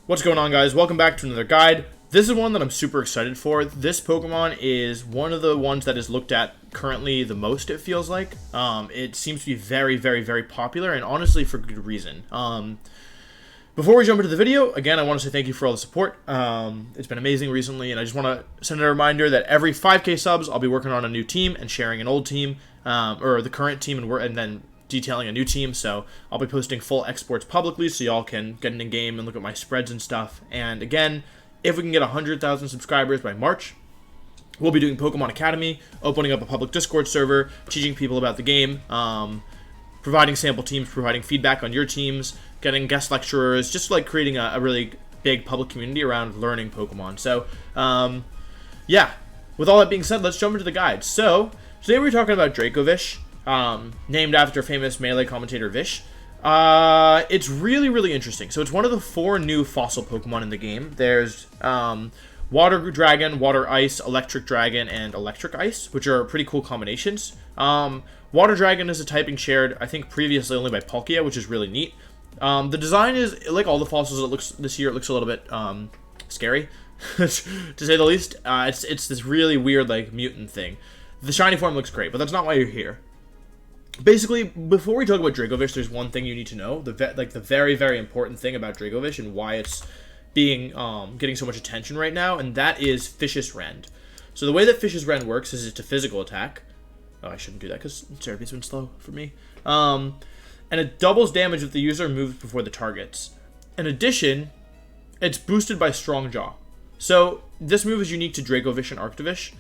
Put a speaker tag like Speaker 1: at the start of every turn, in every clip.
Speaker 1: What's going on, guys? Welcome back to another guide. This is one that I'm super excited for. This Pokemon is one of the ones that is looked at currently the most, it feels like. It seems to be very, very, very popular, and honestly for good reason. Before we jump into the video, again, I want to say thank you for all the support. It's been amazing recently, and I just want to send a reminder that every 5K subs, I'll be working on a new team and sharing an old team, or the current team, and then detailing a new team. So I'll be posting full exports publicly so y'all can get in game and look at my spreads and stuff. And again, if we can get 100,000 subscribers by March, we'll be doing Pokemon Academy, opening up a public Discord server, teaching people about the game, providing sample teams, providing feedback on your teams, getting guest lecturers, just like creating a really big public community around learning Pokemon. So yeah, with all that being said, let's jump into the guide. So today we're talking about Dracovish, named after famous Melee commentator Vish. It's really, really interesting. So it's one of the 4 new fossil Pokemon in the game. There's Water Dragon, Water Ice, Electric Dragon, and Electric Ice, which are pretty cool combinations. Water Dragon is a typing shared, I think, previously only by Palkia, which is really neat. The design is, like all the fossils this year, it looks a little bit scary, to say the least. It's this really weird, like, mutant thing. The shiny form looks great, but that's not why you're here. Basically, before we talk about Dracovish, there's one thing you need to know. The very, very important thing about Dracovish and why it's being getting so much attention right now, and that is Fish's Rend. So the way that Fish's Rend works is it's a physical attack. Oh, I shouldn't do that because therapy's been slow for me. And it doubles damage if the user moves before the targets. In addition, it's boosted by Strong Jaw. So this move is unique to Dracovish and Arctovish.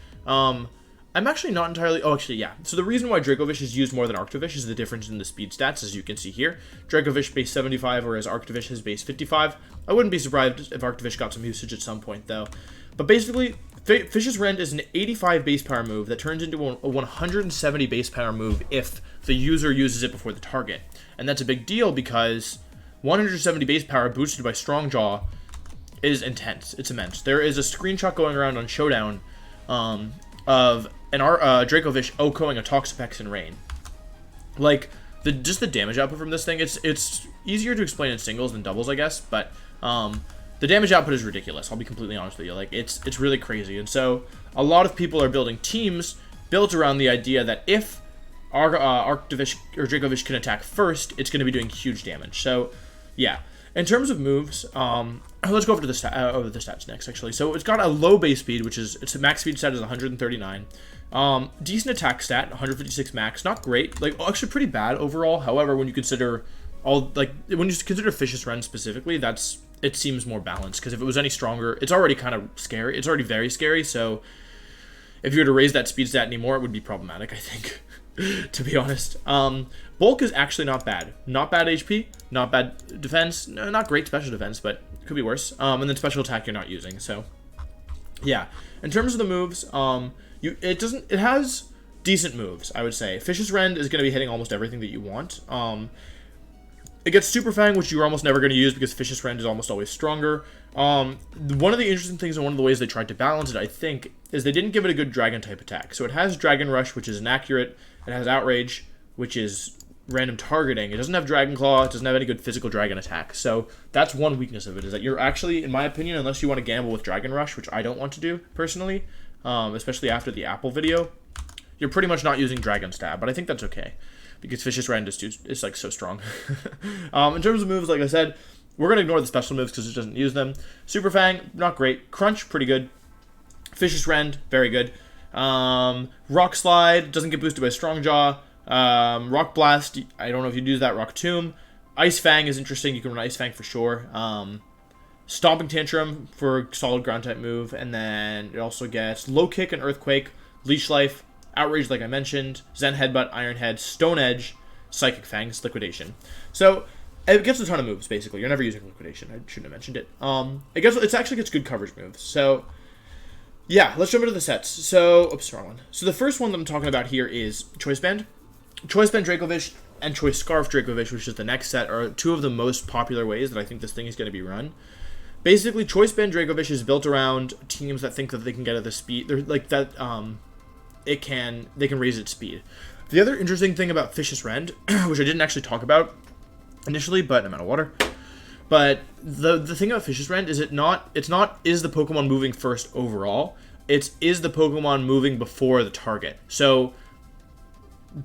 Speaker 1: I'm actually not entirely... Oh, actually, yeah. So the reason why Dracovish is used more than Arctovish is the difference in the speed stats, as you can see here. Dracovish base 75, whereas Arctovish has base 55. I wouldn't be surprised if Arctovish got some usage at some point, though. But basically, Fish's Rend is an 85 base power move that turns into a 170 base power move if the user uses it before the target. And that's a big deal because 170 base power boosted by Strong Jaw is intense. It's immense. There is a screenshot going around on Showdown of an Dracovish OHKOing a Toxapex in Rain. Like, just the damage output from this thing, it's easier to explain in singles than doubles, I guess, but the damage output is ridiculous. I'll be completely honest with you. Like, it's really crazy. And so a lot of people are building teams built around the idea that if Arctovish or Dracovish can attack first, it's going to be doing huge damage. So yeah, in terms of moves, let's go over to the stats next, actually. So it's got a low base speed, which is, its max speed stat is 139. Decent attack stat, 156 max. Not great, like, actually pretty bad overall. However, when you consider when you consider Fish's Rend specifically, it seems more balanced, because if it was any stronger, it's already kind of scary. It's already very scary, so if you were to raise that speed stat anymore, it would be problematic, I think, to be honest. Bulk is actually not bad. Not bad HP, not bad defense, no, not great special defense, but could be worse. And then special attack you're not using, so yeah. In terms of the moves, it has decent moves, I would say. Fish's Rend is going to be hitting almost everything that you want. It gets Super Fang, which you're almost never going to use because Fish's Rend is almost always stronger. One of the interesting things and one of the ways they tried to balance it, I think, is they didn't give it a good Dragon-type attack. So it has Dragon Rush, which is inaccurate. It has Outrage, which is random targeting. It doesn't have Dragon Claw. It doesn't have any good physical dragon attack. So that's one weakness of it, is that you're actually, in my opinion, unless you want to gamble with Dragon Rush, which I don't want to do, personally, especially after the Apple video, you're pretty much not using Dragon Stab. But I think that's okay, because Fish's Rend is like so strong. In terms of moves, like I said, we're going to ignore the special moves because it doesn't use them. Super Fang, not great. Crunch, pretty good. Fish's Rend, very good. Rock Slide, doesn't get boosted by Strong Jaw. Rock Blast, I don't know if you'd use that. Rock Tomb. Ice Fang is interesting. You can run Ice Fang for sure. Stomping Tantrum for solid ground type move. And then it also gets Low Kick and Earthquake, Leech Life, Outrage, like I mentioned, Zen Headbutt, Iron Head, Stone Edge, Psychic Fangs, Liquidation. So it gets a ton of moves, basically. You're never using Liquidation. I shouldn't have mentioned it. It actually gets good coverage moves. So yeah, let's jump into the sets. So, oops, wrong one. So the first one that I'm talking about here is Choice Band. Choice Band Dracovish and Choice Scarf Dracovish, which is the next set, are two of the most popular ways that I think this thing is going to be run. Basically, Choice Band Dracovish is built around teams that think that they can get at the speed. They're like that. They can raise its speed. The other interesting thing about Fish's Rend, which I didn't actually talk about initially, but I'm out of water. But the thing about Fish's Rend is it's not is the Pokemon moving first overall. It's is the Pokemon moving before the target. So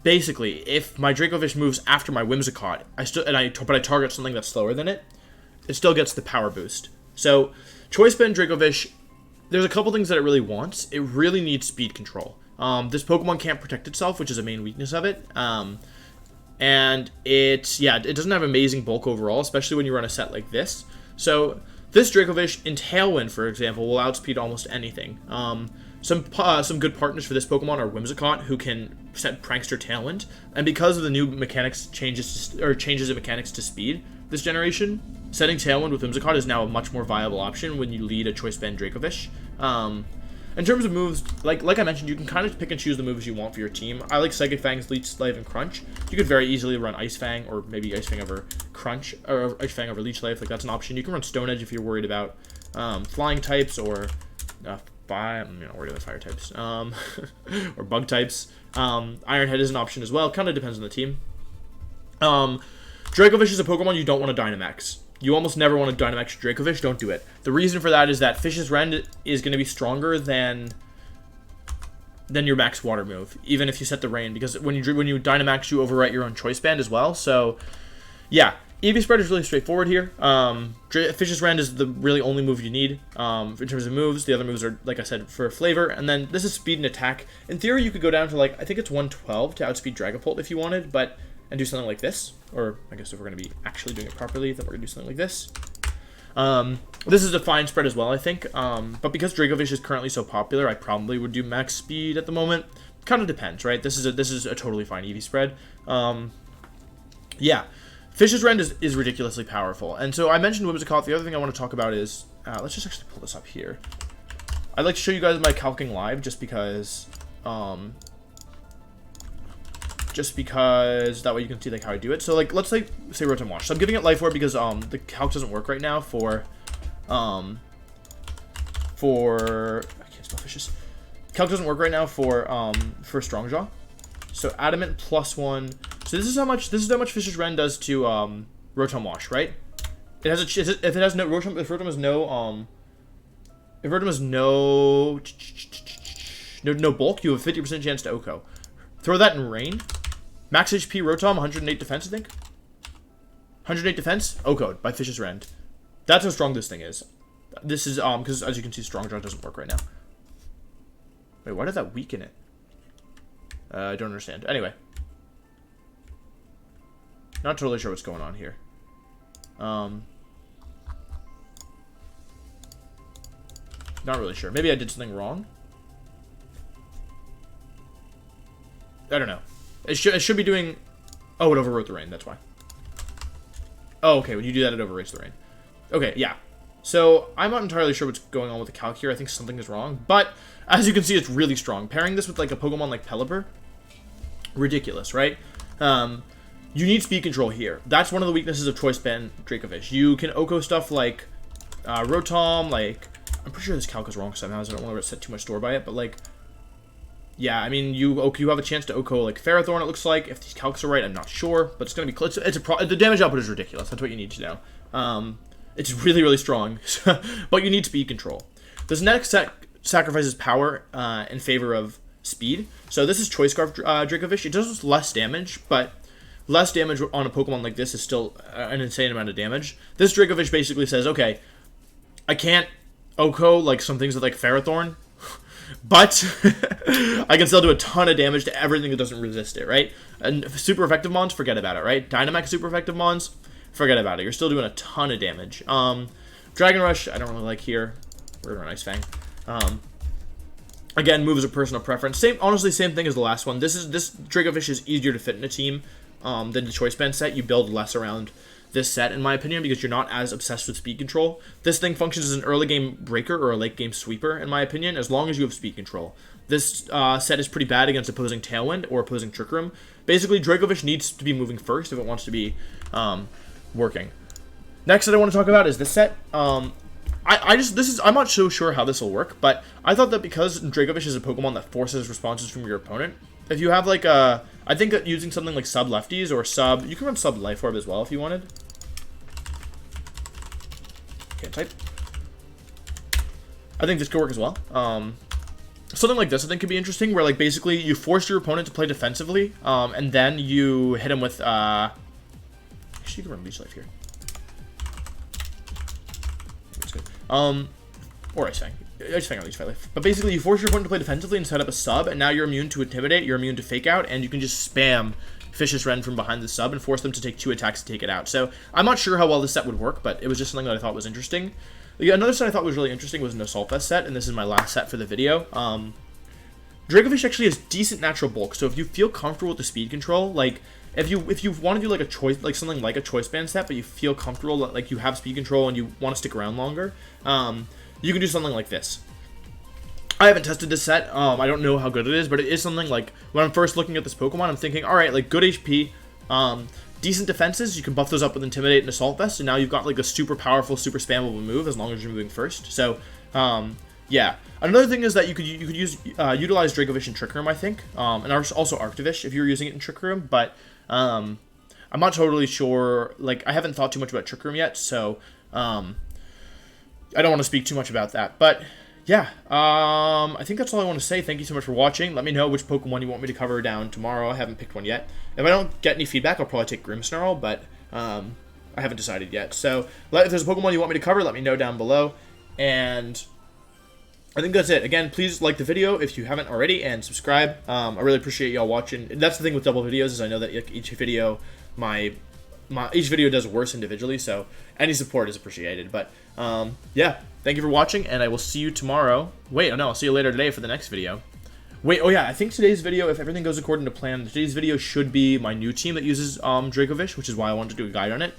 Speaker 1: basically, if my Dracovish moves after my Whimsicott, but I target something that's slower than it, it still gets the power boost. So Choice Band Dracovish, there's a couple things that it really wants. It really needs speed control. This Pokemon can't protect itself, which is a main weakness of it. And it doesn't have amazing bulk overall, especially when you run a set like this. So this Dracovish in Tailwind, for example, will outspeed almost anything. Some good partners for this Pokemon are Whimsicott, who can set Prankster Tailwind, and because of the new mechanics changes in mechanics to speed this generation, setting Tailwind with Whimsicott is now a much more viable option when you lead a Choice Band Dracovish. In terms of moves, like I mentioned, you can kind of pick and choose the moves you want for your team. I like Psychic Fangs, Leech Slave, and Crunch. You could very easily run Ice Fang, or maybe Ice Fang over Crunch, or Ice Fang over Leech Slave. Like, that's an option. You can run Stone Edge if you're worried about flying types, or I'm not worried about fire types, or bug types. Iron Head is an option as well. Kind of depends on the team. Dracovish is a Pokemon you don't want to Dynamax. You almost never want to Dynamax Dracovish. Don't do it. The reason for that is that Fish's Rend is going to be stronger than your max water move, even if you set the rain, because when you Dynamax, you overwrite your own Choice Band as well. So, yeah, EV Spread is really straightforward here. Fish's Rend is the really only move you need in terms of moves. The other moves are, like I said, for flavor. And then this is speed and attack. In theory, you could go down to, like, I think it's 112 to outspeed Dragapult if you wanted, and do something like this. Or I guess if we're going to be actually doing it properly, then we're going to do something like this. This is a fine spread as well, I think. But because Dracovish is currently so popular, I probably would do max speed at the moment. Kind of depends, right? This is a totally fine EV spread. Yeah. Fish's Rend is ridiculously powerful. And so I mentioned Whimsicott. The other thing I want to talk about is, let's just actually pull this up here. I'd like to show you guys my calcing live just because that way you can see like how I do it. So like let's say Rotom Wash. So I'm giving it Life Orb because the calc doesn't work right now for I can't spell fishes. Calc doesn't work right now for Strongjaw. So Adamant +1. So this is how much Fish's Rend does to Rotom Wash, right? It has if Rotom has no bulk, you have a 50% chance to OHKO. Throw that in Rain. Max HP Rotom, 108 defense, I think. 108 defense, OHKO'd by Fish's Rend. That's how strong this thing is. This is, because as you can see, Strongjaw doesn't work right now. Wait, why did that weaken it? I don't understand. Anyway. Not totally sure what's going on here. Not really sure. Maybe I did something wrong. I don't know. It should be doing... Oh, it overwrote the rain. That's why. Oh, okay. When you do that, it overwrites the rain. Okay, yeah. So, I'm not entirely sure what's going on with the calc here. I think something is wrong. But, as you can see, it's really strong. Pairing this with, like, a Pokemon like Pelipper, ridiculous, right? You need speed control here. That's one of the weaknesses of Choice Band Dracovish. You can OHKO stuff like Rotom, like... I'm pretty sure this calc is wrong somehow, so I don't want to set too much store by it, but, like... Yeah, I mean, you have a chance to OHKO, like, Ferrothorn, it looks like. If these calcs are right, I'm not sure. But it's going to be close. The damage output is ridiculous. That's what you need to know. It's really, really strong. But you need speed control. This next set sacrifices power in favor of speed. So this is Choice Scarf Dracovish. It does less damage, but less damage on a Pokemon like this is still an insane amount of damage. This Dracovish basically says, okay, I can't OHKO, like, some things with, like, Ferrothorn, but I can still do a ton of damage to everything that doesn't resist it, right? And super effective mons, forget about it, right? Dynamax super effective mons, forget about it. You're still doing a ton of damage. Dragon Rush, I don't really like here. We're gonna run Ice Fang. Again, moves are personal preference. Honestly, same thing as the last one. This Dracovish is easier to fit in a team than the Choice Band set. You build less around this set, in my opinion, because you're not as obsessed with speed control. This thing functions as an early game breaker or a late game sweeper, in my opinion, as long as you have speed control. This set is pretty bad against opposing Tailwind or opposing Trick Room. Basically, Dracovish needs to be moving first if it wants to be working. Next that I want to talk about is this set. I'm not so sure how this will work, but I thought that because Dracovish is a Pokemon that forces responses from your opponent, if you have like I think that using something like sub lefties or you can run sub Life Orb as well if you wanted. Can't type. I think this could work as well. Something like this I think could be interesting, where like basically you force your opponent to play defensively, and then you hit him with actually you can run Leech Life here. Or Ice Fang. Ice Fang or Leech Life. But basically you force your opponent to play defensively and set up a sub, and now you're immune to Intimidate, you're immune to Fake Out, and you can just spam Vicious Rend from behind the sub and force them to take 2 attacks to take it out. So I'm not sure how well this set would work, but it was just something that I thought was interesting. Another set I thought was really interesting was an Assault Vest set, and this is my last set for the video. Dracovish actually has decent natural bulk, so if you feel comfortable with the speed control, like if you want to do like a choice, like something like a choice band set, but you feel comfortable that like you have speed control and you want to stick around longer, you can do something like this. I haven't tested this set. I don't know how good it is, but it is something like when I'm first looking at this Pokemon, I'm thinking, all right, like good HP, decent defenses. You can buff those up with Intimidate and Assault Vest, and now you've got like a super powerful, super spammable move as long as you're moving first. So, yeah. Another thing is that you could utilize Dracovish in Trick Room, I think, and also Arctovish if you were using it in Trick Room. But I'm not totally sure. Like I haven't thought too much about Trick Room yet, so I don't want to speak too much about that. But yeah, I think that's all I want to say. Thank you so much for watching. Let me know which Pokemon you want me to cover down tomorrow. I haven't picked one yet. If I don't get any feedback, I'll probably take Grimmsnarl, but I haven't decided yet. So if there's a Pokemon you want me to cover, let me know down below. And I think that's it. Again, please like the video if you haven't already, and subscribe. I really appreciate y'all watching. And that's the thing with double videos, is I know that each video, each video does worse individually, so any support is appreciated. But yeah, thank you for watching, and I will see you tomorrow. Wait, no, I'll see you later today for the next video. Wait, oh yeah, I think today's video, if everything goes according to plan, today's video should be my new team that uses Dracovish, which is why I wanted to do a guide on it.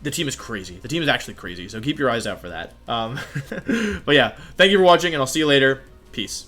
Speaker 1: The team is crazy. The team is actually crazy, so keep your eyes out for that. But yeah, thank you for watching, and I'll see you later. Peace.